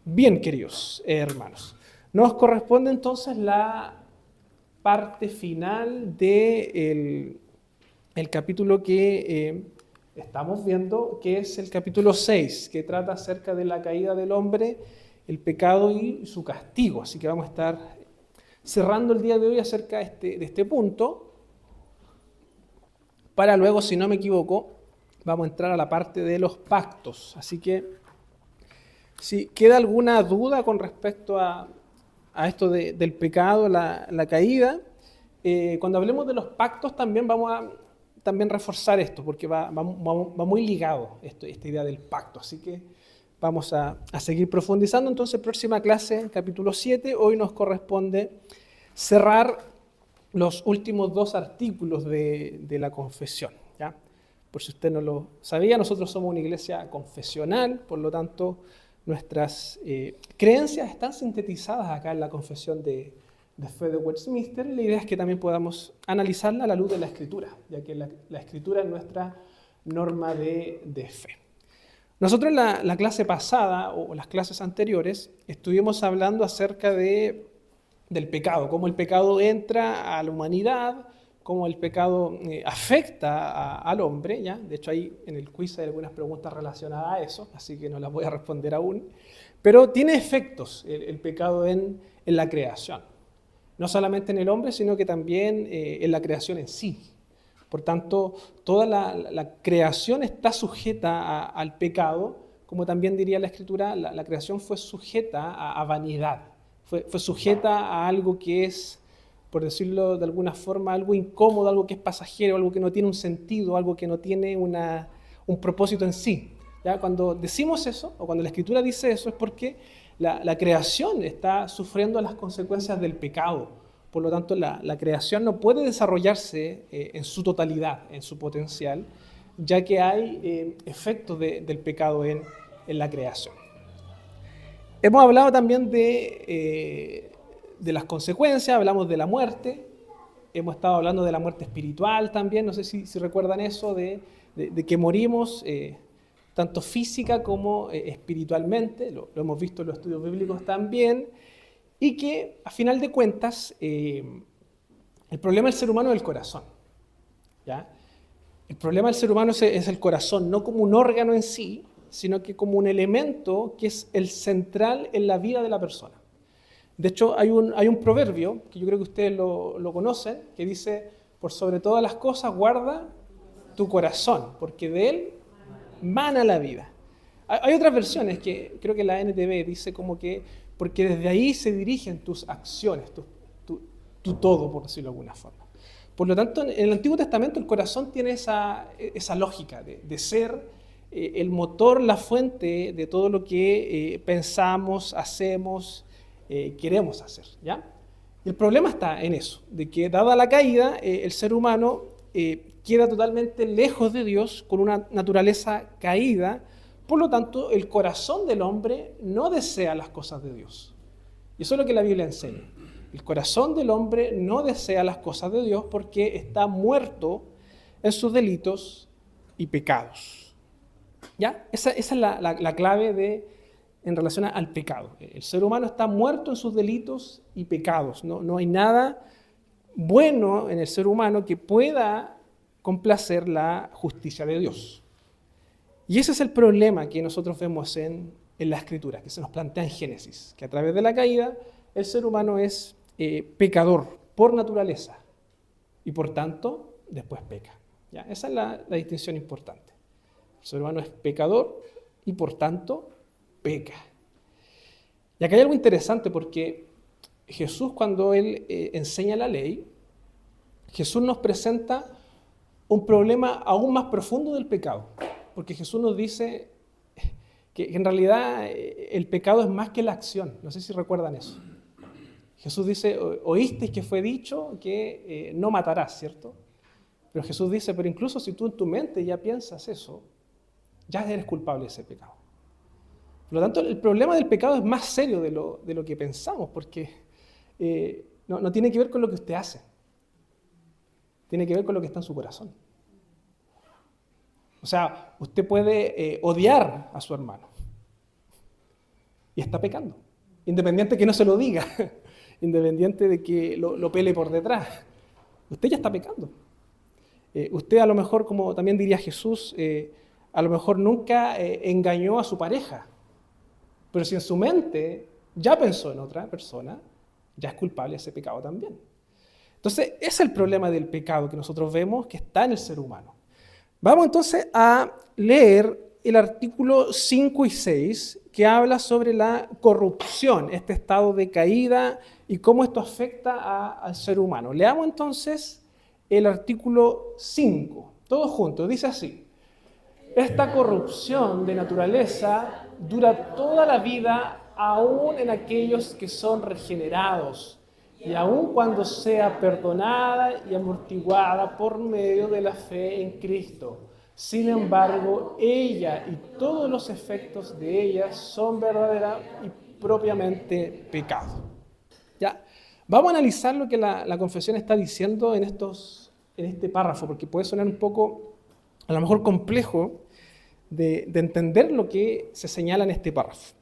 Bien, queridos hermanos, nos corresponde entonces la parte final del el capítulo que estamos viendo, que es el capítulo 6, que trata acerca de la caída del hombre, el pecado y su castigo. Así que vamos a estar cerrando el día de hoy acerca de este punto, para luego, si no me equivoco, vamos a entrar a la parte de los pactos. Así que si queda alguna duda con respecto a esto del pecado, la caída, cuando hablemos de los pactos también vamos a también reforzar esto, porque va muy ligado esta idea del pacto. Así que vamos a seguir profundizando. Entonces, próxima clase, capítulo 7, hoy nos corresponde cerrar los últimos dos artículos de la confesión, ¿ya? Por si usted no lo sabía, nosotros somos una iglesia confesional, por lo tanto, nuestras creencias están sintetizadas acá en la confesión de fe de Westminster, y la idea es que también podamos analizarla a la luz de la Escritura, ya que la Escritura es nuestra norma de fe. Nosotros en la clase pasada, o las clases anteriores, estuvimos hablando acerca del pecado, cómo el pecado entra a la humanidad, cómo el pecado afecta al hombre, ¿ya? De hecho, ahí en el quiz hay algunas preguntas relacionadas a eso, así que no las voy a responder aún. Pero tiene efectos el pecado en la creación. No solamente en el hombre, sino que también en la creación en sí. Por tanto, toda la creación está sujeta al pecado, como también diría la Escritura, la creación fue sujeta a vanidad, fue sujeta a algo que es, por decirlo de alguna forma, algo incómodo, algo que es pasajero, algo que no tiene un sentido, algo que no tiene un propósito en sí. ¿Ya? Cuando decimos eso, o cuando la Escritura dice eso, es porque la creación está sufriendo las consecuencias del pecado. Por lo tanto, la creación no puede desarrollarse en su totalidad, en su potencial, ya que hay efectos del pecado en la creación. Hemos hablado también de las consecuencias, hablamos de la muerte, hemos estado hablando de la muerte espiritual también, no sé si recuerdan eso, de que morimos tanto física como espiritualmente, lo hemos visto en los estudios bíblicos también, y que a final de cuentas el problema del ser humano es el corazón, ¿ya? El problema del ser humano es el corazón, no como un órgano en sí, sino que como un elemento que es el central en la vida de la persona. De hecho, hay un proverbio, que yo creo que ustedes lo conocen, que dice, por sobre todas las cosas guarda tu corazón, porque de él mana la vida. Hay otras versiones que creo que la NTV dice como que, porque desde ahí se dirigen tus acciones, tu todo, por decirlo de alguna forma. Por lo tanto, en el Antiguo Testamento el corazón tiene esa lógica de ser el motor, la fuente de todo lo que pensamos, hacemos, queremos hacer, ¿ya? Y el problema está en eso, de que dada la caída, el ser humano queda totalmente lejos de Dios, con una naturaleza caída. Por lo tanto, el corazón del hombre no desea las cosas de Dios. Y eso es lo que la Biblia enseña. El corazón del hombre no desea las cosas de Dios porque está muerto en sus delitos y pecados. ¿Ya? Esa es la clave en relación al pecado. El ser humano está muerto en sus delitos y pecados. No hay nada bueno en el ser humano que pueda complacer la justicia de Dios. Y ese es el problema que nosotros vemos en la Escritura, que se nos plantea en Génesis, que a través de la caída el ser humano es pecador por naturaleza y por tanto después peca. ¿Ya? Esa es la distinción importante. El ser humano es pecador y por tanto peca. Y acá hay algo interesante porque Jesús, cuando él enseña la ley, Jesús nos presenta un problema aún más profundo del pecado. Porque Jesús nos dice que en realidad el pecado es más que la acción. No sé si recuerdan eso. Jesús dice, oísteis que fue dicho que no matarás, ¿cierto? Pero Jesús dice, pero incluso si tú en tu mente ya piensas eso, ya eres culpable de ese pecado. Por lo tanto, el problema del pecado es más serio de lo que pensamos, porque no tiene que ver con lo que usted hace. Tiene que ver con lo que está en su corazón. O sea, usted puede odiar a su hermano. y está pecando. Independiente de que no se lo diga, independiente de que lo pele por detrás. Usted ya está pecando. Usted a lo mejor, como también diría Jesús, a lo mejor nunca engañó a su pareja, pero si en su mente ya pensó en otra persona, ya es culpable de ese pecado también. Entonces, ese es el problema del pecado que nosotros vemos que está en el ser humano. Vamos entonces a leer el artículo 5 y 6, que habla sobre la corrupción, este estado de caída y cómo esto afecta al ser humano. Leamos entonces el artículo 5, todos juntos, dice así: esta corrupción de naturaleza dura toda la vida, aún en aquellos que son regenerados, y aun cuando sea perdonada y amortiguada por medio de la fe en Cristo. Sin embargo, ella y todos los efectos de ella son verdadera y propiamente pecado. ¿Ya? Vamos a analizar lo que la confesión está diciendo en este párrafo, porque puede sonar un poco, a lo mejor, complejo de entender lo que se señala en este párrafo.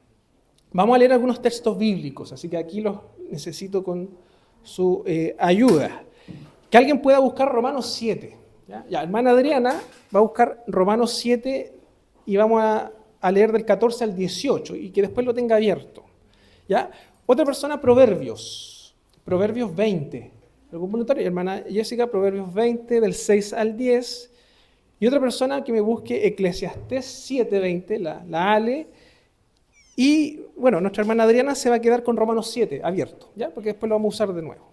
Vamos a leer algunos textos bíblicos, así que aquí los necesito con su ayuda. Que alguien pueda buscar Romanos 7. ¿Ya? Hermana Adriana va a buscar Romanos 7 y vamos a leer del 14 al 18 y que después lo tenga abierto. ¿Ya? Otra persona, Proverbios 20. ¿Algún voluntario? Hermana Jessica, Proverbios 20, del 6 al 10. Y otra persona que me busque Eclesiastés 7:20, la Ale. Y bueno, nuestra hermana Adriana se va a quedar con Romanos 7 abierto, ¿ya? Porque después lo vamos a usar de nuevo.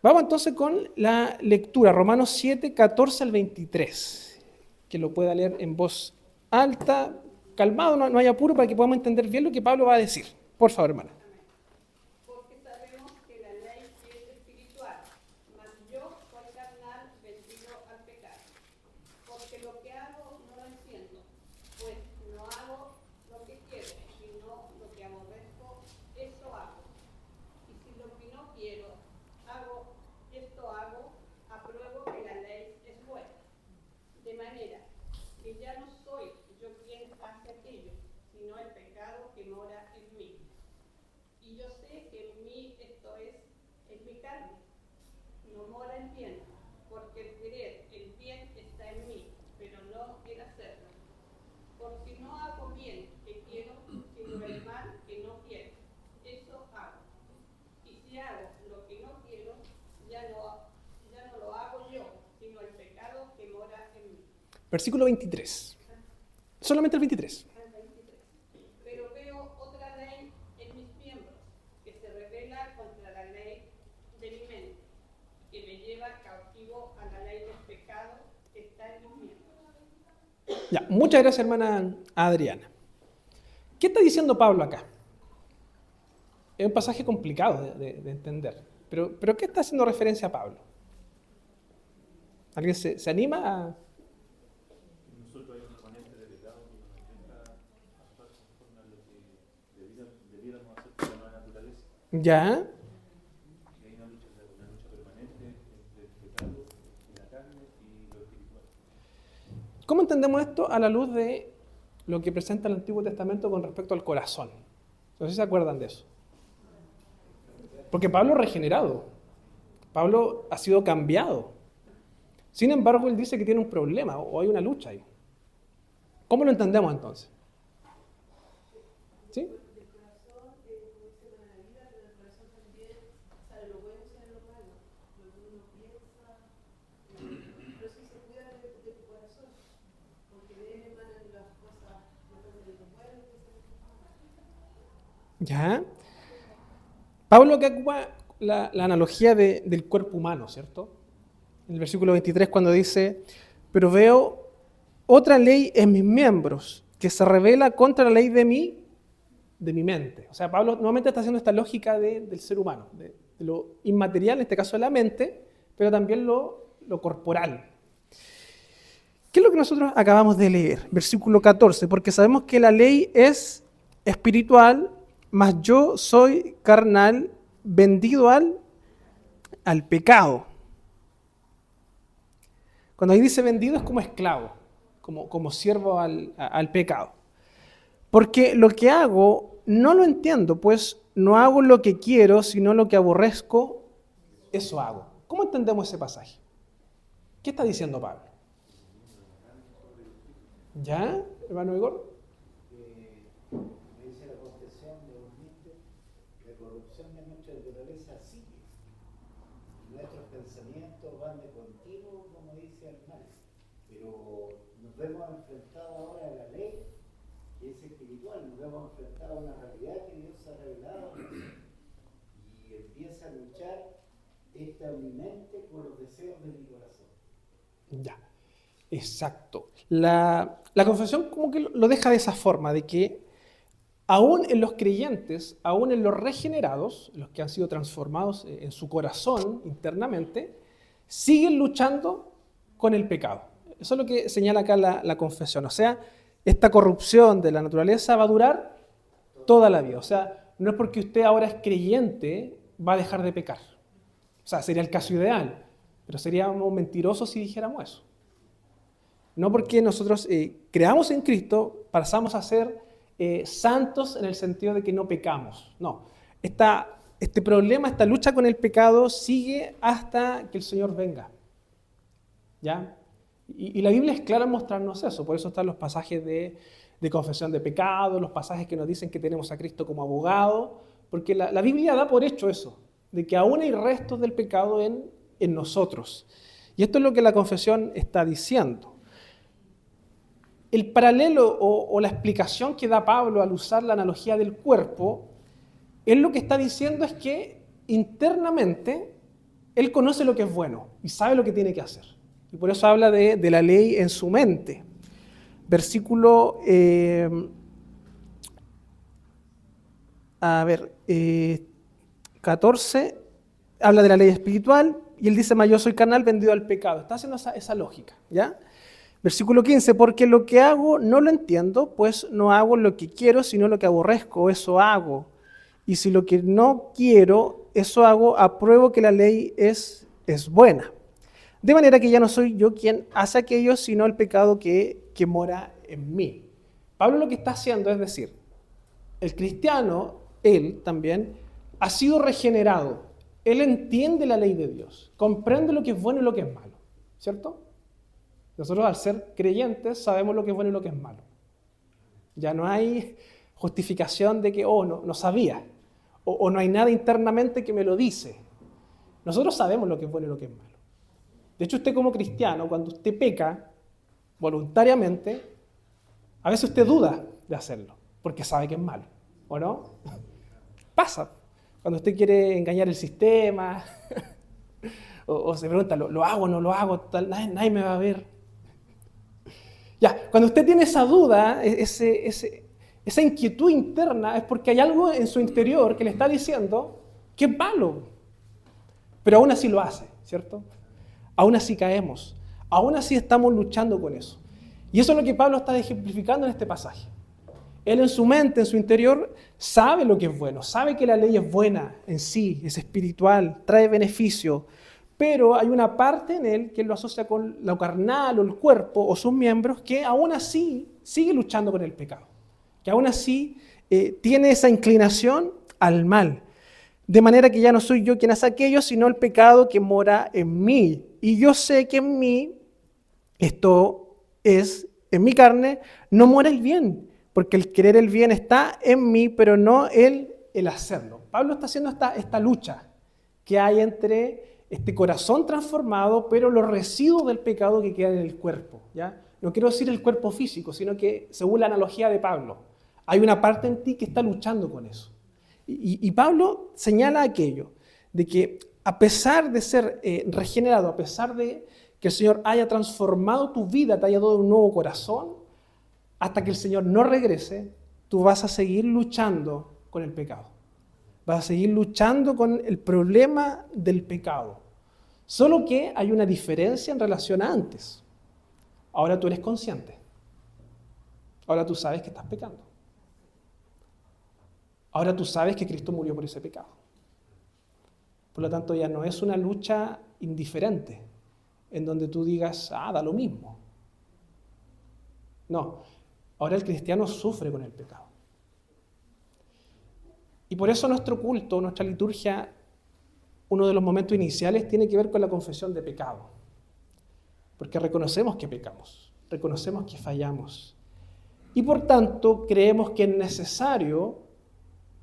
Vamos entonces con la lectura, Romanos 7, 14 al 23, que lo pueda leer en voz alta, calmado, no hay apuro, para que podamos entender bien lo que Pablo va a decir. Por favor, hermana. Porque sabemos que la ley es espiritual, mas yo soy carnal, vendido al pecado. Porque lo que hago no lo entiendo, pues no hago lo que quiero, sino lo que aborrezco, eso hago. Y si lo que no quiero hago, apruebo que la ley es buena. De manera que ya no soy yo quien hace aquello, sino el pecado que mora en mí. Y yo sé que en mí esto es mi carne, no mora el bien, porque el querer el bien está en mí, pero no el hacerlo. Porque no hago bien que quiero, sino el mal que no quiero, eso hago. Y si hago lo que no quiero, ya no lo hago yo, sino el pecado que mora en mí. Versículo 23. Solamente el 23. Pero veo otra ley en mis miembros, que se rebela contra la ley de mi mente, que me lleva cautivo a la ley del pecado que está en mis miembros. Ya, muchas gracias, hermana Adriana. ¿Qué está diciendo Pablo acá? Es un pasaje complicado de entender, pero ¿qué está haciendo referencia a Pablo? ¿Alguien se anima a...? Nosotros hay un remanente de pecado que nos intenta actuar conforme a lo que debiéramos hacer por la nueva naturaleza. Ya. Y hay una lucha permanente entre el pecado y la carne y lo espiritual. ¿Cómo entendemos esto a la luz de lo que presenta el Antiguo Testamento con respecto al corazón? No sé si se acuerdan de eso. Porque Pablo es regenerado. Pablo ha sido cambiado. Sin embargo, él dice que tiene un problema o hay una lucha ahí. ¿Cómo lo entendemos entonces? ¿Sí? Del corazón, como dice para la vida, pero del corazón también sale lo bueno y sale lo malo. Lo que uno piensa, pero sí se cuida de tu corazón, porque de él emanan las cosas, lo que se le bueno y lo que se le malo. Ya. Pablo que ocupa la analogía del cuerpo humano, ¿cierto? En el versículo 23 cuando dice, pero veo otra ley en mis miembros que se revela contra la ley de mi mente. O sea, Pablo nuevamente está haciendo esta lógica del ser humano, de lo inmaterial, en este caso de la mente, pero también lo corporal. ¿Qué es lo que nosotros acabamos de leer? Versículo 14, porque sabemos que la ley es espiritual, mas yo soy carnal, vendido al pecado. Cuando ahí dice vendido es como esclavo, como siervo al pecado. Porque lo que hago no lo entiendo, pues no hago lo que quiero, sino lo que aborrezco, eso hago. ¿Cómo entendemos ese pasaje? ¿Qué está diciendo Pablo? ¿Ya, hermano Igor? Me dice la confesión de los miembros, la corrupción de nuestra naturaleza sigue. Nuestros pensamientos van de continuo, como dice el mal. Pero nos vemos enfrentados ahora a la ley, que es espiritual, nos vemos enfrentados a una realidad que Dios ha revelado y empieza a luchar esta mi mente con los deseos de mi corazón. Ya, exacto. La confesión como que lo deja de esa forma, de que aún en los creyentes, aún en los regenerados, los que han sido transformados en su corazón internamente, siguen luchando con el pecado. Eso es lo que señala acá la confesión. O sea, esta corrupción de la naturaleza va a durar toda la vida. O sea, no es porque usted ahora es creyente, va a dejar de pecar. O sea, sería el caso ideal, pero seríamos mentirosos si dijéramos eso. No porque nosotros creamos en Cristo, pasamos a ser santos en el sentido de que no pecamos. No, este problema, esta lucha con el pecado sigue hasta que el Señor venga. ¿Ya? Y la Biblia es clara en mostrarnos eso, por eso están los pasajes de confesión de pecado, los pasajes que nos dicen que tenemos a Cristo como abogado, porque la Biblia da por hecho eso, de que aún hay restos del pecado en nosotros. Y esto es lo que la confesión está diciendo. El paralelo o la explicación que da Pablo al usar la analogía del cuerpo, él lo que está diciendo es que internamente él conoce lo que es bueno y sabe lo que tiene que hacer. Y por eso habla de la ley en su mente. Versículo 14, habla de la ley espiritual y él dice, mas yo soy carnal vendido al pecado. Está haciendo esa lógica, ¿ya? Versículo 15, porque lo que hago no lo entiendo, pues no hago lo que quiero, sino lo que aborrezco, eso hago. Y si lo que no quiero, eso hago, apruebo que la ley es buena. De manera que ya no soy yo quien hace aquello, sino el pecado que mora en mí. Pablo lo que está haciendo es decir, el cristiano, él también, ha sido regenerado. Él entiende la ley de Dios, comprende lo que es bueno y lo que es malo, ¿cierto? Nosotros al ser creyentes sabemos lo que es bueno y lo que es malo. Ya no hay justificación de que, no sabía, o no hay nada internamente que me lo dice. Nosotros sabemos lo que es bueno y lo que es malo. De hecho, usted como cristiano, cuando usted peca voluntariamente, a veces usted duda de hacerlo, porque sabe que es malo, ¿o no? Pasa. Cuando usted quiere engañar el sistema, o se pregunta, ¿lo hago o no lo hago? Nadie me va a ver. Ya, cuando usted tiene esa duda, esa inquietud interna, es porque hay algo en su interior que le está diciendo que es malo. Pero aún así lo hace, ¿cierto? Aún así caemos. Aún así estamos luchando con eso. Y eso es lo que Pablo está ejemplificando en este pasaje. Él en su mente, en su interior, sabe lo que es bueno, sabe que la ley es buena en sí, es espiritual, trae beneficio. Pero hay una parte en él que lo asocia con lo carnal o el cuerpo o sus miembros que aún así sigue luchando con el pecado. Que aún así tiene esa inclinación al mal. De manera que ya no soy yo quien hace aquello, sino el pecado que mora en mí. Y yo sé que en mí, esto es, en mi carne, no mora el bien. Porque el querer el bien está en mí, pero no el hacerlo. Pablo está haciendo esta lucha que hay entre este corazón transformado, pero los residuos del pecado que quedan en el cuerpo, ¿ya? No quiero decir el cuerpo físico, sino que, según la analogía de Pablo, hay una parte en ti que está luchando con eso. Y Pablo señala aquello, de que a pesar de ser regenerado, a pesar de que el Señor haya transformado tu vida, te haya dado un nuevo corazón, hasta que el Señor no regrese, tú vas a seguir luchando con el pecado. Vas a seguir luchando con el problema del pecado. Solo que hay una diferencia en relación a antes. Ahora tú eres consciente. Ahora tú sabes que estás pecando. Ahora tú sabes que Cristo murió por ese pecado. Por lo tanto, ya no es una lucha indiferente, en donde tú digas, da lo mismo. No, ahora el cristiano sufre con el pecado. Y por eso nuestro culto, nuestra liturgia, uno de los momentos iniciales tiene que ver con la confesión de pecado. Porque reconocemos que pecamos, reconocemos que fallamos. Y por tanto, creemos que es necesario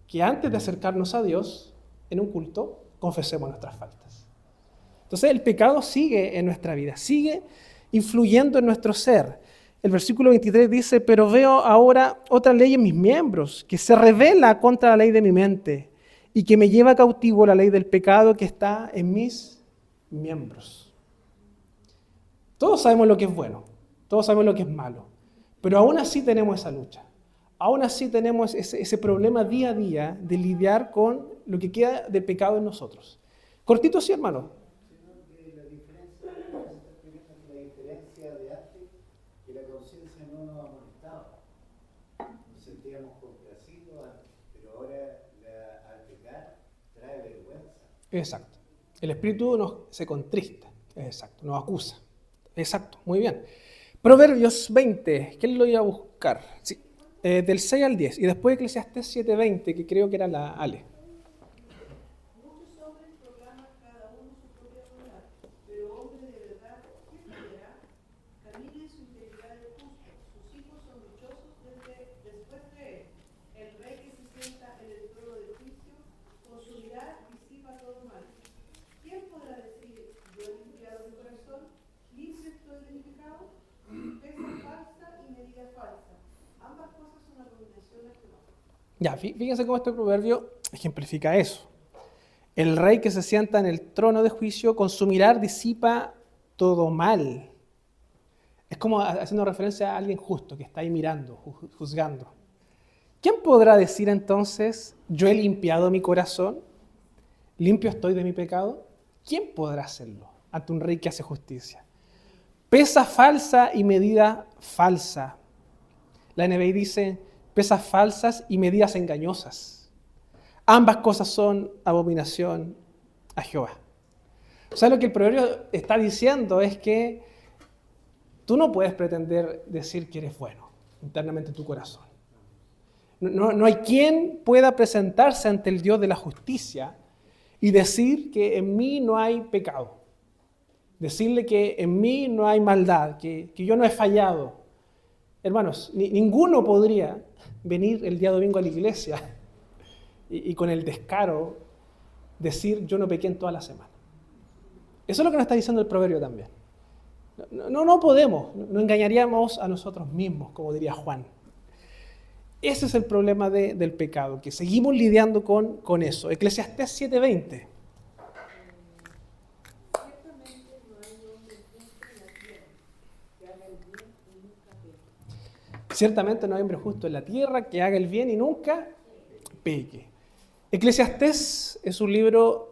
que antes de acercarnos a Dios, en un culto, confesemos nuestras faltas. Entonces el pecado sigue en nuestra vida, sigue influyendo en nuestro ser. El versículo 23 dice, pero veo ahora otra ley en mis miembros, que se revela contra la ley de mi mente y que me lleva cautivo la ley del pecado que está en mis miembros. Todos sabemos lo que es bueno, todos sabemos lo que es malo, pero aún así tenemos esa lucha. Aún así tenemos ese problema día a día de lidiar con lo que queda de pecado en nosotros. Cortito sí, hermano. Sino que la diferencia, la diferencia de antes, que la conciencia no nos amonestaba. Nos sentíamos complacidos antes, pero ahora al pecar trae vergüenza. Exacto. El espíritu se contrista. Exacto. Nos acusa. Exacto. Muy bien. Proverbios 20. ¿Quién lo iba a buscar? Sí. Del 6 al 10. Y después Eclesiastés 7:20, que creo que era la Ale. Muchos hombres proclaman cada uno su propia bondad, pero hombre de verdad, ¿quién lo verá? Camina en su integridad el justo, sus hijos son dichosos después de él. El rey que se sienta en el trono del juicio, con su mirada disipa todo mal. ¿Quién podrá decir, yo he limpiado mi corazón, limpio estoy de mi pecado? Pesa falsa y medida falsa. Ambas cosas son abominación a Jehová. Ya, fíjense cómo este proverbio ejemplifica eso. El rey que se sienta en el trono de juicio, con su mirar disipa todo mal. Es como haciendo referencia a alguien justo que está ahí mirando, juzgando. ¿Quién podrá decir entonces, yo he limpiado mi corazón, limpio estoy de mi pecado? ¿Quién podrá hacerlo ante un rey que hace justicia? Pesa falsa y medida falsa. La NBI dice, pesas falsas y medidas engañosas. Ambas cosas son abominación a Jehová. O sea, lo que el proverbio está diciendo es que tú no puedes pretender decir que eres bueno internamente en tu corazón. No hay quien pueda presentarse ante el Dios de la justicia y decir que en mí no hay pecado. Decirle que en mí no hay maldad, que yo no he fallado. Hermanos, ninguno podría venir el día domingo a la iglesia y con el descaro decir yo no pequé en toda la semana. Eso es lo que nos está diciendo el proverbio también. No podemos, no engañaríamos a nosotros mismos, como diría Juan. Ese es el problema del pecado, que seguimos lidiando con eso. Eclesiastés 7:20. Ciertamente no hay hombre justo en la tierra que haga el bien y nunca peque. Eclesiastés es un libro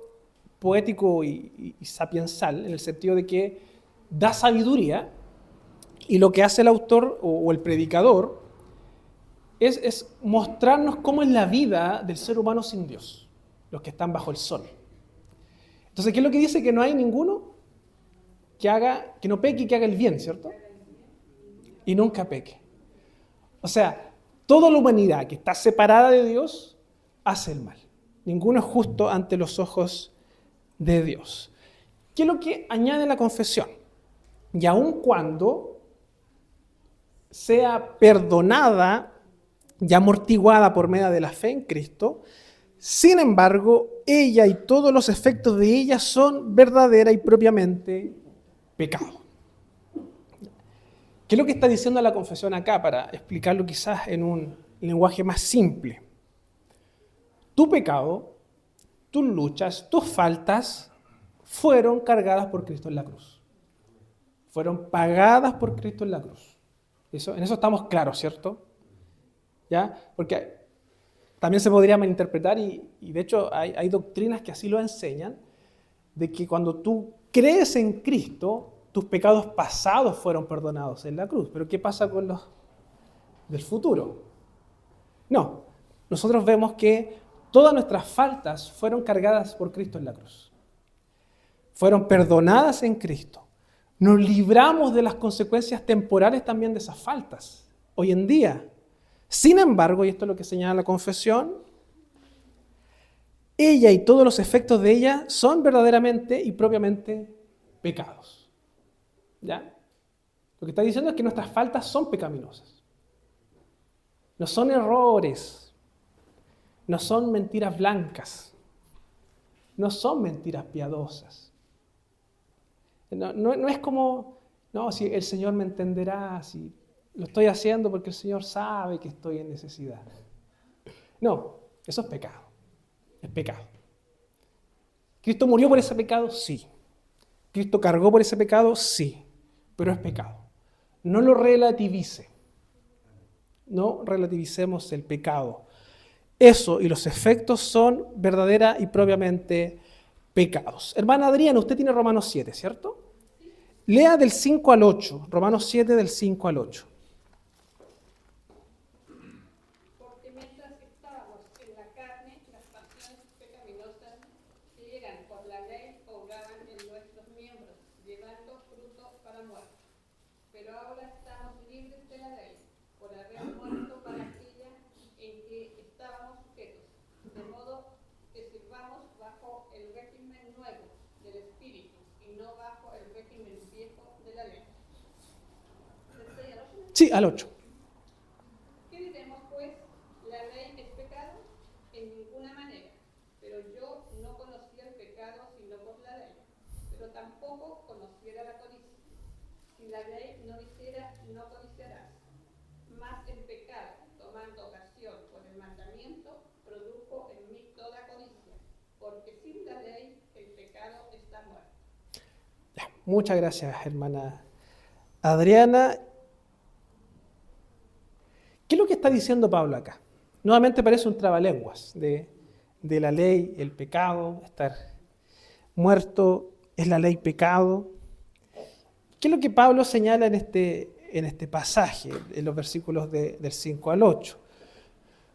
poético y sapiensal, en el sentido de que da sabiduría, y lo que hace el autor o el predicador es mostrarnos cómo es la vida del ser humano sin Dios, los que están bajo el sol. Entonces, ¿qué es lo que dice? Que no hay ninguno que no peque y que haga el bien, ¿cierto? Y nunca peque. O sea, toda la humanidad que está separada de Dios hace el mal. Ninguno es justo ante los ojos de Dios. ¿Qué es lo que añade la confesión? Y aun cuando sea perdonada y amortiguada por medio de la fe en Cristo, sin embargo, ella y todos los efectos de ella son verdadera y propiamente pecado. ¿Qué es lo que está diciendo la confesión acá? Para explicarlo quizás en un lenguaje más simple. Tu pecado, tus luchas, tus faltas fueron cargadas por Cristo en la cruz. Fueron pagadas por Cristo en la cruz. En eso estamos claros, ¿cierto? ¿Ya? Porque también se podría malinterpretar y de hecho hay doctrinas que así lo enseñan, de que cuando tú crees en Cristo, tus pecados pasados fueron perdonados en la cruz. Pero ¿qué pasa con los del futuro? No, nosotros vemos que todas nuestras faltas fueron cargadas por Cristo en la cruz. Fueron perdonadas en Cristo. Nos libramos de las consecuencias temporales también de esas faltas, hoy en día. Sin embargo, y esto es lo que señala la confesión, ella y todos los efectos de ella son verdaderamente y propiamente pecados. ¿Ya? Lo que está diciendo es que nuestras faltas son pecaminosas. No son errores, no son mentiras blancas, no son mentiras piadosas. No es como, no, si el Señor me entenderá, si lo estoy haciendo porque el Señor sabe que estoy en necesidad. No, eso es pecado. Es pecado. ¿Cristo murió por ese pecado? Sí. ¿Cristo cargó por ese pecado? Sí. Pero es pecado. No lo relativice. No relativicemos el pecado. Eso y los efectos son verdadera y propiamente pecados. Hermana Adriana, usted tiene Romanos 7, ¿cierto? Lea del 5 al 8. Romanos 7 del 5 al 8. Porque mientras estábamos en la carne, las pasiones pecaminosas que eran por la ley obraban en nuestros miembros, llevando fruto para muerte. Pero ahora estamos libres de la ley, por haber muerto para aquella en que estábamos sujetos, de modo que sirvamos bajo el régimen nuevo del Espíritu y no bajo el régimen viejo de la ley. Sí, al 8. ¿Qué diremos pues? ¿La ley es pecado? En ninguna manera. Pero yo no conocía el pecado sino por la ley, pero tampoco conociera la codicia. Si la ley no dijera, no codiciarás. Mas el pecado, tomando ocasión por el mandamiento, produjo en mí toda codicia, porque sin la ley el pecado está muerto. Ya, muchas gracias, hermana Adriana. ¿Qué es lo que está diciendo Pablo acá? Nuevamente parece un trabalenguas de la ley, el pecado, estar muerto, es la ley pecado. ¿Qué es lo que Pablo señala en este pasaje, en los versículos del 5 al 8?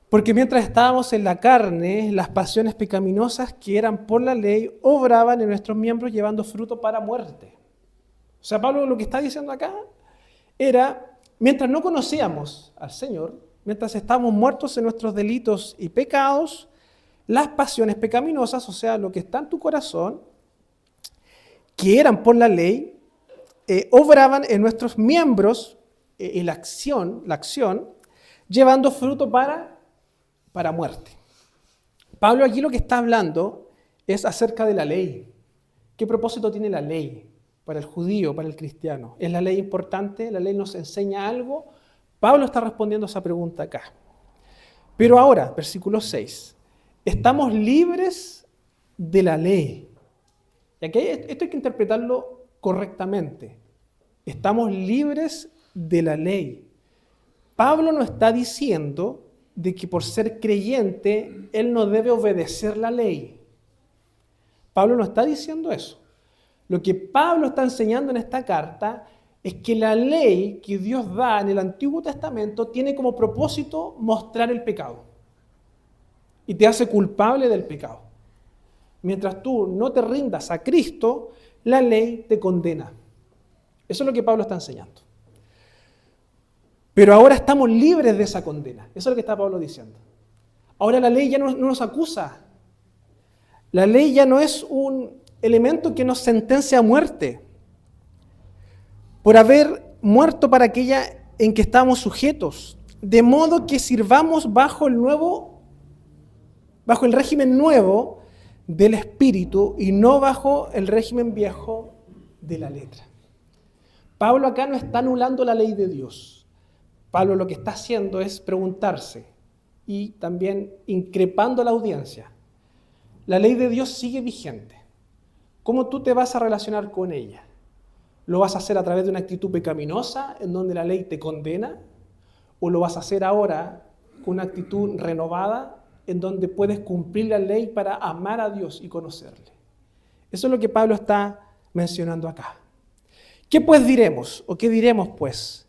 Porque mientras estábamos en la carne, las pasiones pecaminosas que eran por la ley obraban en nuestros miembros llevando fruto para muerte. O sea, Pablo lo que está diciendo acá era, mientras no conocíamos al Señor, mientras estábamos muertos en nuestros delitos y pecados, las pasiones pecaminosas, o sea, lo que está en tu corazón, que eran por la ley, obraban en nuestros miembros la acción, llevando fruto para muerte. Pablo aquí lo que está hablando es acerca de la ley. ¿Qué propósito tiene la ley para el judío, para el cristiano? ¿Es la ley importante? ¿La ley nos enseña algo? Pablo está respondiendo a esa pregunta acá. Pero ahora, versículo 6, estamos libres de la ley. Y aquí esto hay que interpretarlo correctamente. Estamos libres de la ley. Pablo no está diciendo de que por ser creyente, él no debe obedecer la ley. Pablo no está diciendo eso. Lo que Pablo está enseñando en esta carta es que la ley que Dios da en el Antiguo Testamento tiene como propósito mostrar el pecado. Y te hace culpable del pecado. Mientras tú no te rindas a Cristo, la ley te condena. Eso es lo que Pablo está enseñando. Pero ahora estamos libres de esa condena. Eso es lo que está Pablo diciendo. Ahora la ley ya no nos acusa. La ley ya no es un elemento que nos sentencia a muerte por haber muerto para aquella en que estábamos sujetos, de modo que sirvamos bajo el régimen nuevo del Espíritu y no bajo el régimen viejo de la letra. Pablo acá no está anulando la ley de Dios. Pablo lo que está haciendo es preguntarse y también increpando a la audiencia. La ley de Dios sigue vigente. ¿Cómo tú te vas a relacionar con ella? ¿Lo vas a hacer a través de una actitud pecaminosa en donde la ley te condena? ¿O lo vas a hacer ahora con una actitud renovada en donde puedes cumplir la ley para amar a Dios y conocerle? Eso es lo que Pablo está mencionando acá. ¿Qué pues diremos? ¿O qué diremos pues?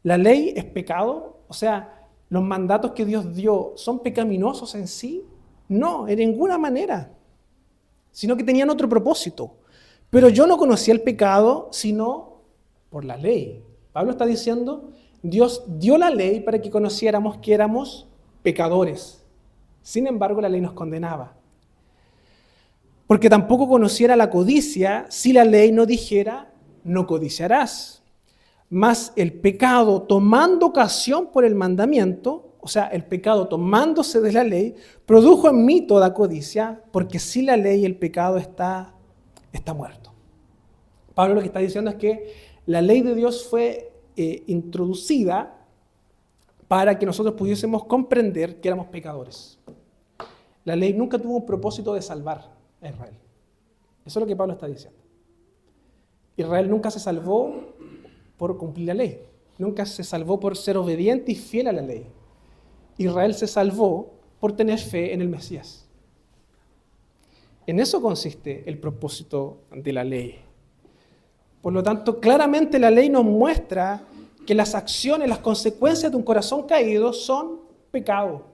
¿La ley es pecado? O sea, ¿los mandatos que Dios dio son pecaminosos en sí? No, en ninguna manera. Sino que tenían otro propósito. Pero yo no conocía el pecado sino por la ley. Pablo está diciendo, Dios dio la ley para que conociéramos que éramos pecadores. Sin embargo, la ley nos condenaba. porque tampoco conociera la codicia si la ley no dijera, no codiciarás. Mas el pecado, tomando ocasión por el mandamiento, o sea, el pecado tomándose de la ley, produjo en mí toda codicia, porque sin la ley el pecado está muerto. Pablo lo que está diciendo es que la ley de Dios fue introducida para que nosotros pudiésemos comprender que éramos pecadores. La ley nunca tuvo un propósito de salvar a Israel. Eso es lo que Pablo está diciendo. Israel nunca se salvó por cumplir la ley. Nunca se salvó por ser obediente y fiel a la ley. Israel se salvó por tener fe en el Mesías. En eso consiste el propósito de la ley. Por lo tanto, claramente la ley nos muestra que las acciones, las consecuencias de un corazón caído son pecado.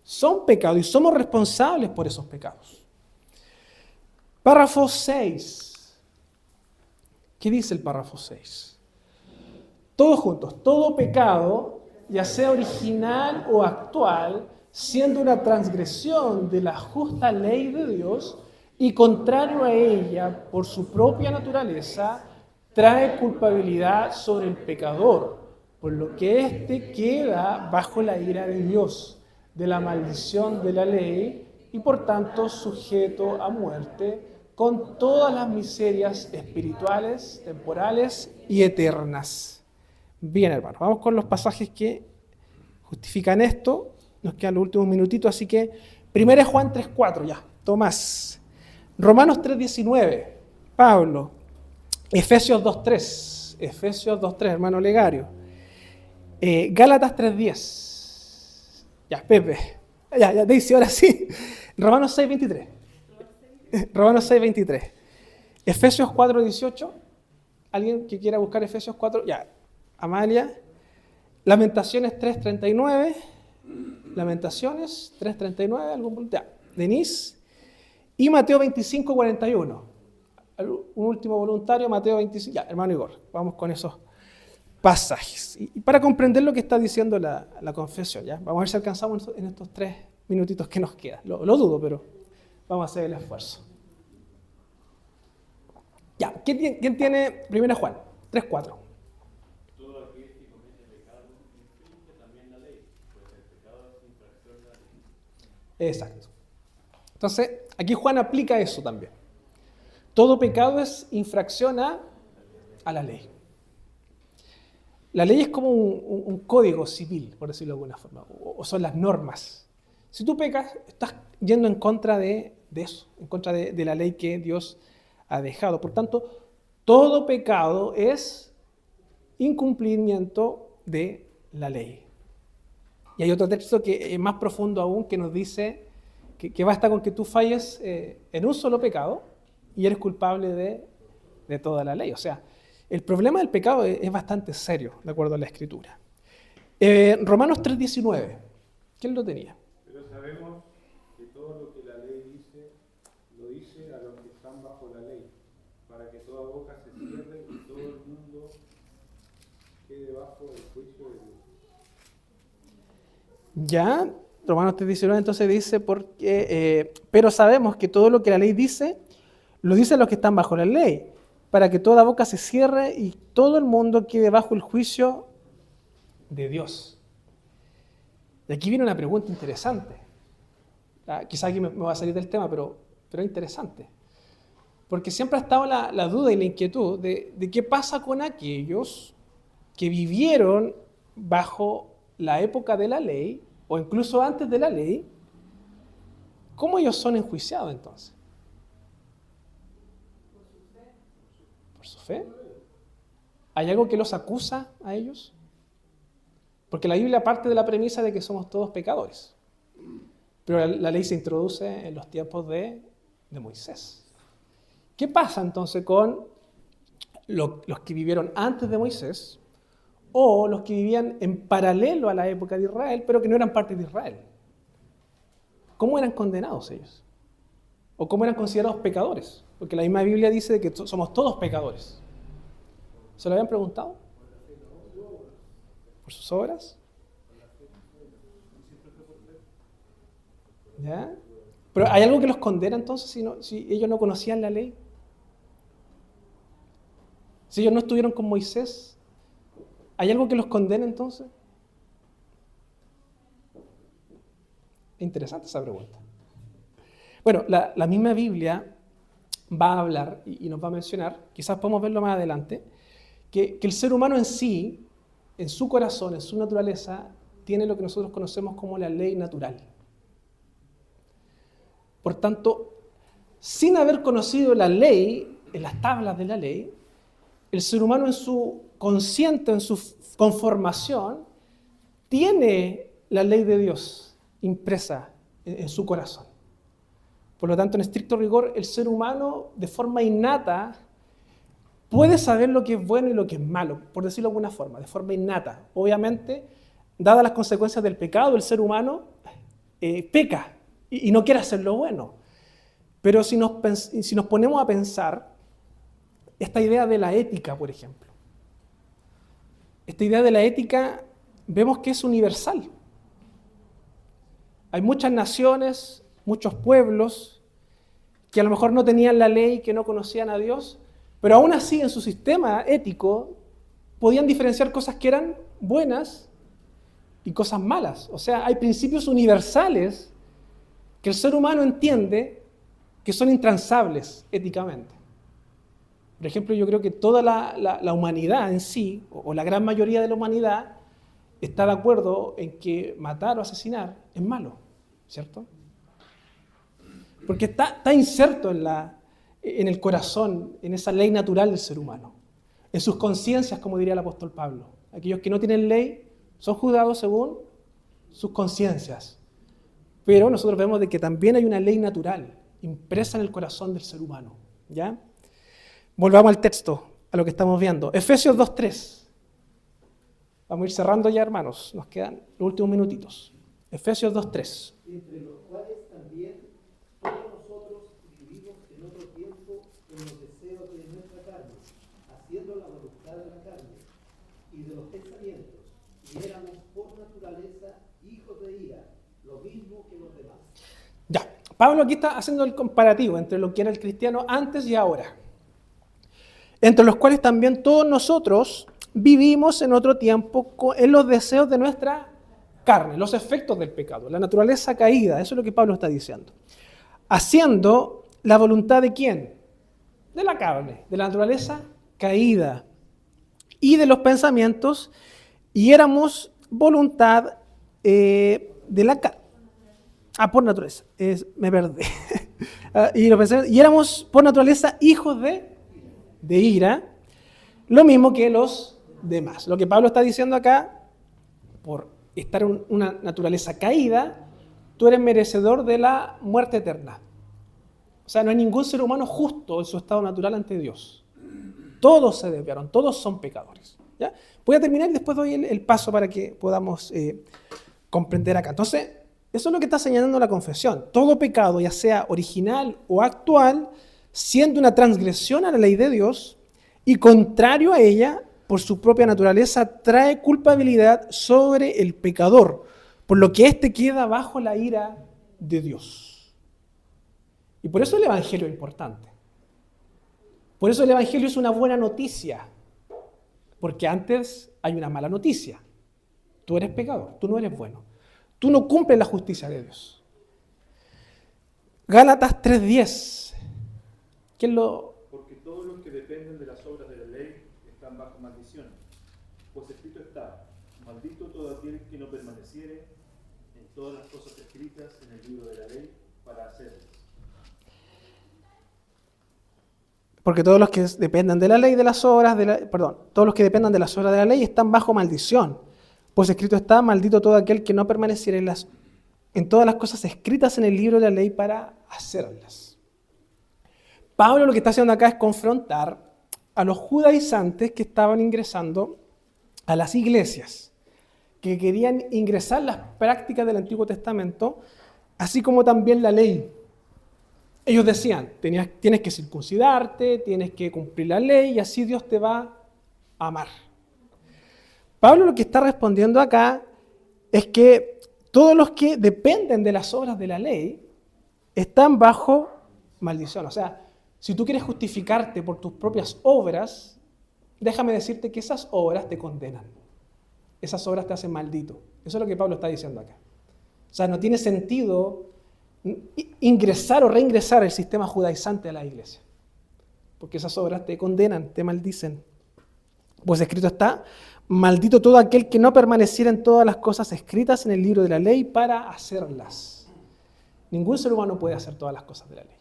Son pecado y somos responsables por esos pecados. Párrafo 6. ¿Qué dice el párrafo 6? Todos juntos, todo pecado, ya sea original o actual, siendo una transgresión de la justa ley de Dios y contrario a ella por su propia naturaleza, trae culpabilidad sobre el pecador, por lo que éste queda bajo la ira de Dios, de la maldición de la ley y por tanto sujeto a muerte con todas las miserias espirituales, temporales y eternas. Bien, hermanos, vamos con los pasajes que justifican esto. Nos quedan los últimos minutitos, así que 1 Juan 3:4, ya, Tomás. Romanos 3:19, Pablo. Efesios 2:3, hermano Legario. Gálatas 3:10. Ya, Pepe. Ya, Daisy, ahora sí. Romanos 6:23. Romanos 6:23. Efesios 4:18. ¿Alguien que quiera buscar Efesios 4? Ya. Amalia. Lamentaciones 3:39. Lamentaciones 3:39. ¿Algún punto? Ya. Denise. Y Mateo 25:41. Un último voluntario, Mateo 25. Ya, hermano Igor, vamos con esos pasajes. Y para comprender lo que está diciendo la confesión, ¿ya? Vamos a ver si alcanzamos en estos 3 minutitos que nos quedan. Lo dudo, pero vamos a hacer el esfuerzo. Ya, ¿quién tiene 1 Juan 3:4? Todo aquel que comete pecado infringe también la ley, pues el pecado es infracción de la ley. Exacto. Entonces, aquí Juan aplica eso también. Todo pecado es infracción a la ley. La ley es como un código civil, por decirlo de alguna forma, o son las normas. Si tú pecas, estás yendo en contra de eso, en contra de la ley que Dios ha dejado. Por tanto, todo pecado es incumplimiento de la ley. Y hay otro texto que es más profundo aún, que nos dice que basta con que tú falles en un solo pecado y eres culpable de toda la ley. O sea, el problema del pecado es bastante serio, de acuerdo a la Escritura. Romanos 3:19. ¿Quién lo tenía? Pero sabemos que todo lo que la ley dice, lo dice a los que están bajo la ley, para que toda boca se cierre y todo el mundo quede bajo el juicio de Dios. Ya, Romanos 3:19 entonces dice, pero sabemos que todo lo que la ley dice, lo dice a los que están bajo la ley, para que toda boca se cierre y todo el mundo quede bajo el juicio de Dios. Y aquí viene una pregunta interesante. Quizá aquí me va a salir del tema, pero es interesante. Porque siempre ha estado la duda y la inquietud de qué pasa con aquellos que vivieron bajo la época de la ley, o incluso antes de la ley. ¿Cómo ellos son enjuiciados entonces? ¿Por su fe? ¿Hay algo que los acusa a ellos? Porque la Biblia parte de la premisa de que somos todos pecadores. Pero la ley se introduce en los tiempos de Moisés. ¿Qué pasa entonces con los que vivieron antes de Moisés o los que vivían en paralelo a la época de Israel, pero que no eran parte de Israel? ¿Cómo eran condenados ellos? ¿O cómo eran considerados pecadores? Porque la misma Biblia dice que somos todos pecadores. ¿Se lo habían preguntado? ¿Por sus obras? ¿Ya? Pero ¿hay algo que los condena entonces si ellos no conocían la ley? Si ellos no estuvieron con Moisés, ¿hay algo que los condena entonces? Interesante esa pregunta. Bueno, la misma Biblia va a hablar y nos va a mencionar, quizás podemos verlo más adelante, que el ser humano en sí, en su corazón, en su naturaleza, tiene lo que nosotros conocemos como la ley natural. Por tanto, sin haber conocido la ley, en las tablas de la ley, el ser humano en su consciente, en su conformación, tiene la ley de Dios impresa en su corazón. Por lo tanto, en estricto rigor, el ser humano, de forma innata, puede saber lo que es bueno y lo que es malo, por decirlo de alguna forma, de forma innata. Obviamente, dadas las consecuencias del pecado, el ser humano peca y no quiere hacer lo bueno. Pero si nos ponemos a pensar, esta idea de la ética, por ejemplo, esta idea de la ética vemos que es universal. Hay muchas naciones, muchos pueblos que a lo mejor no tenían la ley, que no conocían a Dios, pero aún así en su sistema ético podían diferenciar cosas que eran buenas y cosas malas. O sea, hay principios universales que el ser humano entiende que son intransables éticamente. Por ejemplo, yo creo que toda la humanidad en sí, o la gran mayoría de la humanidad, está de acuerdo en que matar o asesinar es malo, ¿cierto? Porque está inserto en el corazón, en esa ley natural del ser humano, en sus conciencias, como diría el apóstol Pablo. Aquellos que no tienen ley son juzgados según sus conciencias. Pero nosotros vemos de que también hay una ley natural impresa en el corazón del ser humano, ¿ya? Volvamos al texto, a lo que estamos viendo. Efesios 2:3. Vamos a ir cerrando ya, hermanos. Nos quedan los últimos minutitos. Efesios 2:3. Entre los cuales también todos nosotros vivimos en otro tiempo en los deseos de nuestra carne, haciendo la voluntad de la carne y de los pensamientos, y éramos por naturaleza hijos de ira, lo mismo que los demás. Ya, Pablo aquí está haciendo el comparativo entre lo que era el cristiano antes y ahora. Entre los cuales también todos nosotros vivimos en otro tiempo en los deseos de nuestra carne, los efectos del pecado, la naturaleza caída, eso es lo que Pablo está diciendo. Haciendo la voluntad de ¿quién? De la carne, de la naturaleza caída y de los pensamientos, y éramos voluntad de la carne. Por naturaleza, me perdí. Y éramos por naturaleza hijos de ira, lo mismo que los demás. Lo que Pablo está diciendo acá, por estar en una naturaleza caída, tú eres merecedor de la muerte eterna. O sea, no hay ningún ser humano justo en su estado natural ante Dios. Todos se desviaron, todos son pecadores. ¿Ya? Voy a terminar y después doy el paso para que podamos comprender acá. Entonces, eso es lo que está señalando la confesión. Todo pecado, ya sea original o actual, siendo una transgresión a la ley de Dios y contrario a ella, por su propia naturaleza, trae culpabilidad sobre el pecador, por lo que éste queda bajo la ira de Dios. Y por eso el Evangelio es importante. Por eso el Evangelio es una buena noticia, porque antes hay una mala noticia. Tú eres pecador, tú no eres bueno. Tú no cumples la justicia de Dios. Gálatas 3:10. ¿Qué es lo...? Porque todos los que dependen de las obras de la ley están bajo maldición. Pues escrito está, maldito todo aquel que no permaneciere en todas las cosas escritas en el libro de la ley para hacerlas. Porque todos los que dependan de la ley de las obras, todos los que dependan de las obras de la ley están bajo maldición. Pues escrito está, maldito todo aquel que no permaneciere en todas las cosas escritas en el libro de la ley para hacerlas. Pablo lo que está haciendo acá es confrontar a los judaizantes que estaban ingresando a las iglesias, que querían ingresar las prácticas del Antiguo Testamento, así como también la ley. Ellos decían, tienes que circuncidarte, tienes que cumplir la ley y así Dios te va a amar. Pablo lo que está respondiendo acá es que todos los que dependen de las obras de la ley están bajo maldición. O sea, si tú quieres justificarte por tus propias obras, déjame decirte que esas obras te condenan. Esas obras te hacen maldito. Eso es lo que Pablo está diciendo acá. O sea, no tiene sentido ingresar o reingresar al sistema judaizante de la iglesia, porque esas obras te condenan, te maldicen. Pues escrito está: maldito todo aquel que no permaneciera en todas las cosas escritas en el libro de la ley para hacerlas. Ningún ser humano puede hacer todas las cosas de la ley.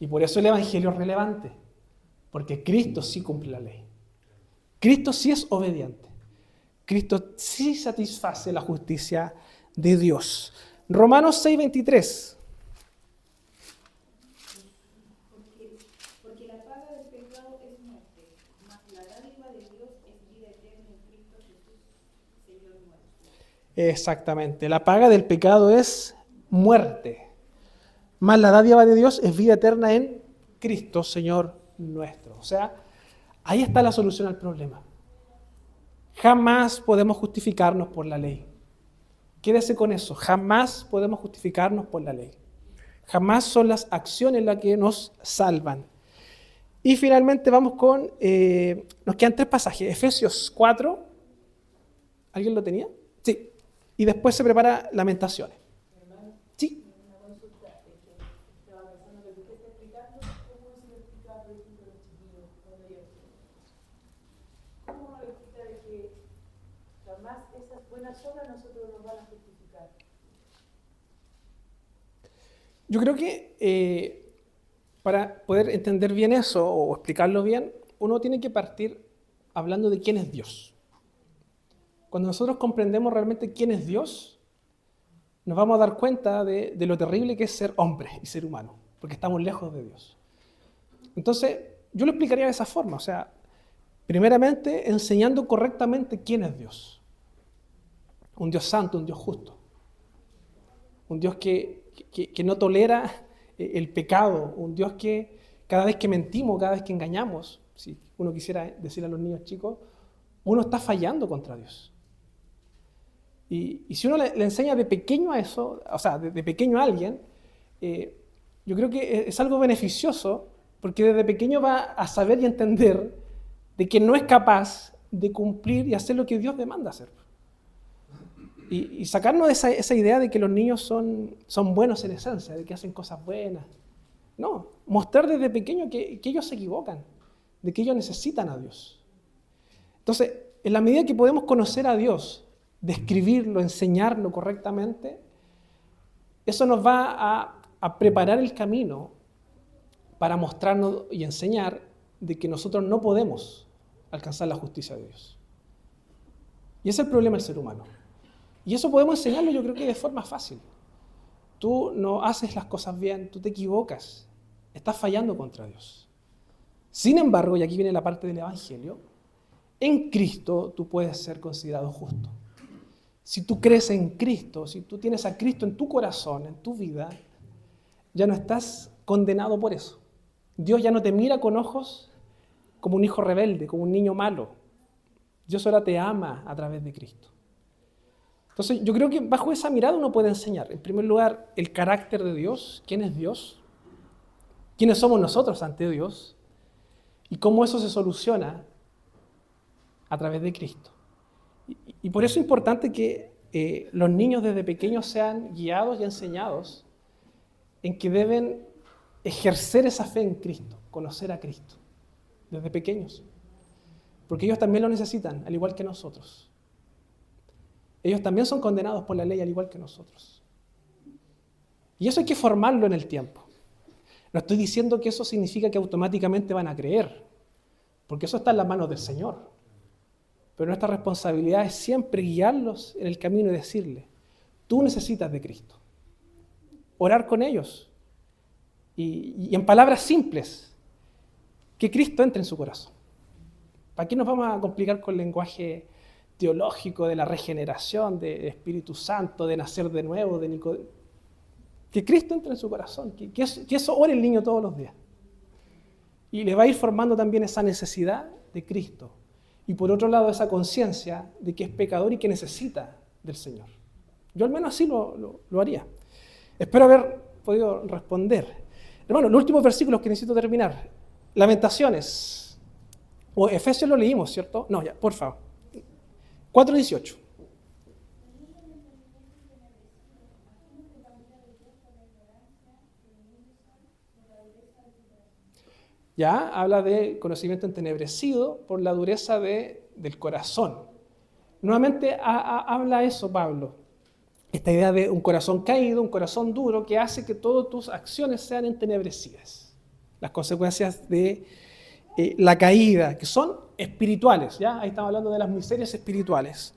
Y por eso el evangelio es relevante, porque Cristo sí cumple la ley. Cristo sí es obediente. Cristo sí satisface la justicia de Dios. Romanos 6:23. Porque la paga del pecado es muerte, mas la dádiva de Dios es vida eterna en Cristo Jesús, Señor nuestro. Exactamente. La paga del pecado es muerte, mas la dádiva de Dios es vida eterna en Cristo, Señor nuestro. O sea, ahí está la solución al problema. Jamás podemos justificarnos por la ley. Quédese con eso. Jamás podemos justificarnos por la ley. Jamás son las acciones las que nos salvan. Y finalmente vamos con, nos quedan 3 pasajes. Efesios 4. ¿Alguien lo tenía? Sí. Y después se prepara Lamentaciones. Sí. Una consulta, estaba pensando que usted está explicando cómo se le explica, por ejemplo, a los chiquillos cuando ellos ¿cómo uno le explica de que jamás esas buenas obras nosotros nos van a justificar? Yo creo que para poder entender bien eso o explicarlo bien, uno tiene que partir hablando de quién es Dios. Cuando nosotros comprendemos realmente quién es Dios, nos vamos a dar cuenta de lo terrible que es ser hombre y ser humano, porque estamos lejos de Dios. Entonces, yo lo explicaría de esa forma, o sea, primeramente enseñando correctamente quién es Dios. Un Dios santo, un Dios justo. Un Dios que no tolera el pecado, un Dios que cada vez que mentimos, cada vez que engañamos, si uno quisiera decir a los niños chicos, uno está fallando contra Dios. Y si uno le enseña de pequeño a eso, o sea, de pequeño a alguien, yo creo que es algo beneficioso, porque desde pequeño va a saber y entender de que no es capaz de cumplir y hacer lo que Dios demanda hacer. Y sacarnos de esa idea de que los niños son buenos en esencia, de que hacen cosas buenas. No, mostrar desde pequeño que ellos se equivocan, de que ellos necesitan a Dios. Entonces, en la medida que podemos conocer a Dios, describirlo, enseñarlo correctamente, eso nos va a preparar el camino para mostrarnos y enseñar de que nosotros no podemos alcanzar la justicia de Dios. Y ese es el problema del ser humano. Y eso podemos enseñarlo, yo creo que de forma fácil. Tú no haces las cosas bien, tú te equivocas, estás fallando contra Dios. Sin embargo, y aquí viene la parte del Evangelio, en Cristo tú puedes ser considerado justo. Si tú crees en Cristo, si tú tienes a Cristo en tu corazón, en tu vida, ya no estás condenado por eso. Dios ya no te mira con ojos como un hijo rebelde, como un niño malo. Dios ahora te ama a través de Cristo. Entonces, yo creo que bajo esa mirada uno puede enseñar, en primer lugar, el carácter de Dios, quién es Dios, quiénes somos nosotros ante Dios, y cómo eso se soluciona a través de Cristo. Y por eso es importante que los niños desde pequeños sean guiados y enseñados en que deben ejercer esa fe en Cristo, conocer a Cristo, desde pequeños. Porque ellos también lo necesitan, al igual que nosotros. Ellos también son condenados por la ley, al igual que nosotros. Y eso hay que formarlo en el tiempo. No estoy diciendo que eso significa que automáticamente van a creer, porque eso está en las manos del Señor. Pero nuestra responsabilidad es siempre guiarlos en el camino y decirles, tú necesitas de Cristo. Orar con ellos. Y en palabras simples, que Cristo entre en su corazón. ¿Para qué nos vamos a complicar con el lenguaje teológico de la regeneración, de Espíritu Santo, de nacer de nuevo, de Nicodemo? Que Cristo entre en su corazón, que eso ore el niño todos los días. Y le va a ir formando también esa necesidad de Cristo. Y por otro lado, esa conciencia de que es pecador y que necesita del Señor. Yo al menos así lo haría. Espero haber podido responder. Hermano, los últimos versículos que necesito terminar. Lamentaciones. O Efesios lo leímos, ¿cierto? No, ya, por favor. 4:18. Ya habla de conocimiento entenebrecido por la dureza del corazón. Nuevamente habla eso Pablo. Esta idea de un corazón caído, un corazón duro, que hace que todas tus acciones sean entenebrecidas. Las consecuencias de la caída, que son espirituales. ¿Ya? Ahí estamos hablando de las miserias espirituales.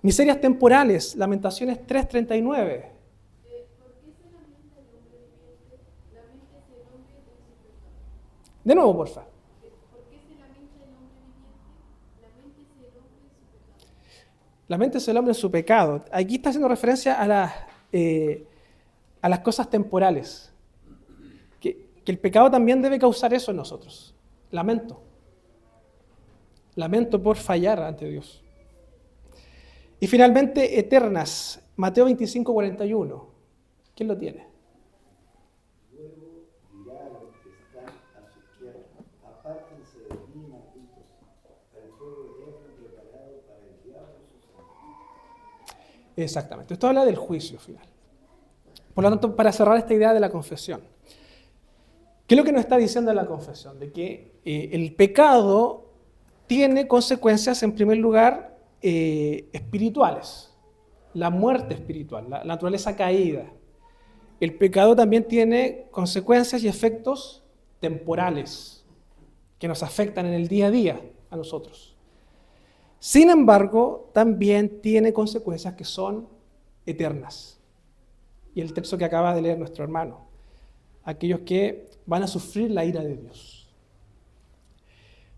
Miserias temporales, Lamentaciones 3:39. De nuevo, porfa. La mente es el hombre en su pecado. Aquí está haciendo referencia a las cosas temporales. Que el pecado también debe causar eso en nosotros. Lamento. Lamento por fallar ante Dios. Y finalmente, eternas. Mateo 25:41. ¿Quién lo tiene? Luego dirá a los que están a su izquierda: apártense de mí, malditos, al fuego eterno preparado para el diablo y sus ángeles. Exactamente. Esto habla del juicio final. Por lo tanto, para cerrar esta idea de la confesión, ¿qué es lo que nos está diciendo la confesión? De que el pecado tiene consecuencias, en primer lugar, espirituales. La muerte espiritual, la naturaleza caída. El pecado también tiene consecuencias y efectos temporales que nos afectan en el día a día a nosotros. Sin embargo, también tiene consecuencias que son eternas. Y el texto que acaba de leer nuestro hermano, aquellos que van a sufrir la ira de Dios.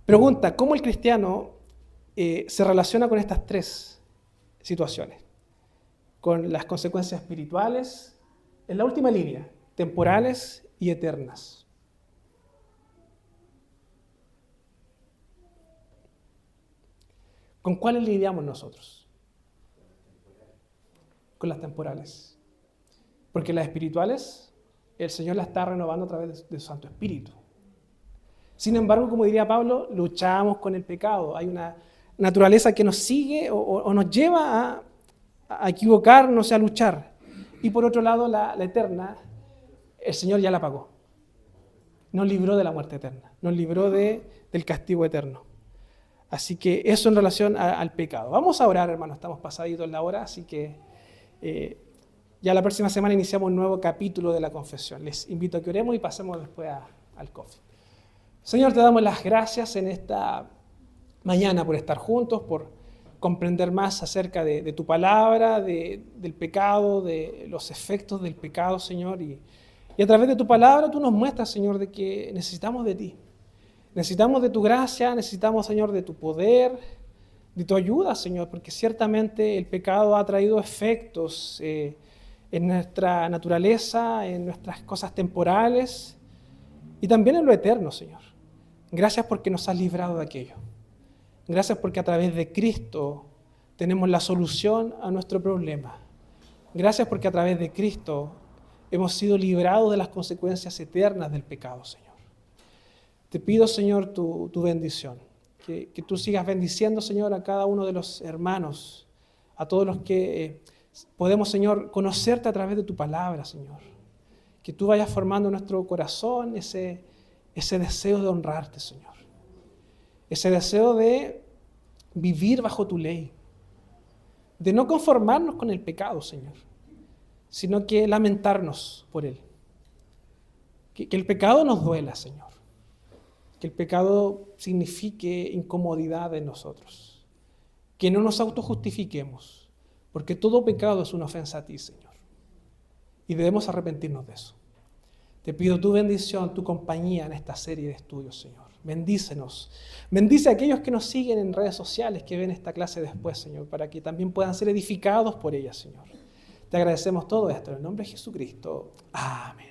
Pregunta, ¿cómo el cristiano se relaciona con estas tres situaciones? Con las consecuencias espirituales, en la última línea, temporales y eternas. ¿Con cuáles lidiamos nosotros? Con las temporales. Porque las espirituales, el Señor las está renovando a través de su Santo Espíritu. Sin embargo, como diría Pablo, luchamos con el pecado. Hay una naturaleza que nos sigue o nos lleva a equivocarnos y a luchar. Y por otro lado, la eterna, el Señor ya la pagó. Nos libró de la muerte eterna, nos libró del castigo eterno. Así que eso en relación al pecado. Vamos a orar, hermanos, estamos pasaditos en la hora, así que ya la próxima semana iniciamos un nuevo capítulo de la confesión. Les invito a que oremos y pasemos después al coffee. Señor, te damos las gracias en esta mañana por estar juntos, por comprender más acerca de tu palabra, del pecado, de los efectos del pecado, Señor. Y a través de tu palabra tú nos muestras, Señor, de que necesitamos de ti. Necesitamos de tu gracia, necesitamos, Señor, de tu poder, de tu ayuda, Señor, porque ciertamente el pecado ha traído efectos en nuestra naturaleza, en nuestras cosas temporales y también en lo eterno, Señor. Gracias porque nos has librado de aquello. Gracias porque a través de Cristo tenemos la solución a nuestro problema. Gracias porque a través de Cristo hemos sido librados de las consecuencias eternas del pecado, Señor. Te pido, Señor, tu bendición. Que tú sigas bendiciendo, Señor, a cada uno de los hermanos, a todos los que podemos, Señor, conocerte a través de tu palabra, Señor. Que tú vayas formando en nuestro corazón ese deseo de honrarte, Señor. Ese deseo de vivir bajo tu ley. De no conformarnos con el pecado, Señor, sino que lamentarnos por él. Que el pecado nos duela, Señor. Que el pecado signifique incomodidad en nosotros. Que no nos autojustifiquemos, porque todo pecado es una ofensa a ti, Señor. Y debemos arrepentirnos de eso. Te pido tu bendición, tu compañía en esta serie de estudios, Señor. Bendícenos. Bendice a aquellos que nos siguen en redes sociales, que ven esta clase después, Señor, para que también puedan ser edificados por ella, Señor. Te agradecemos todo esto en el nombre de Jesucristo. Amén.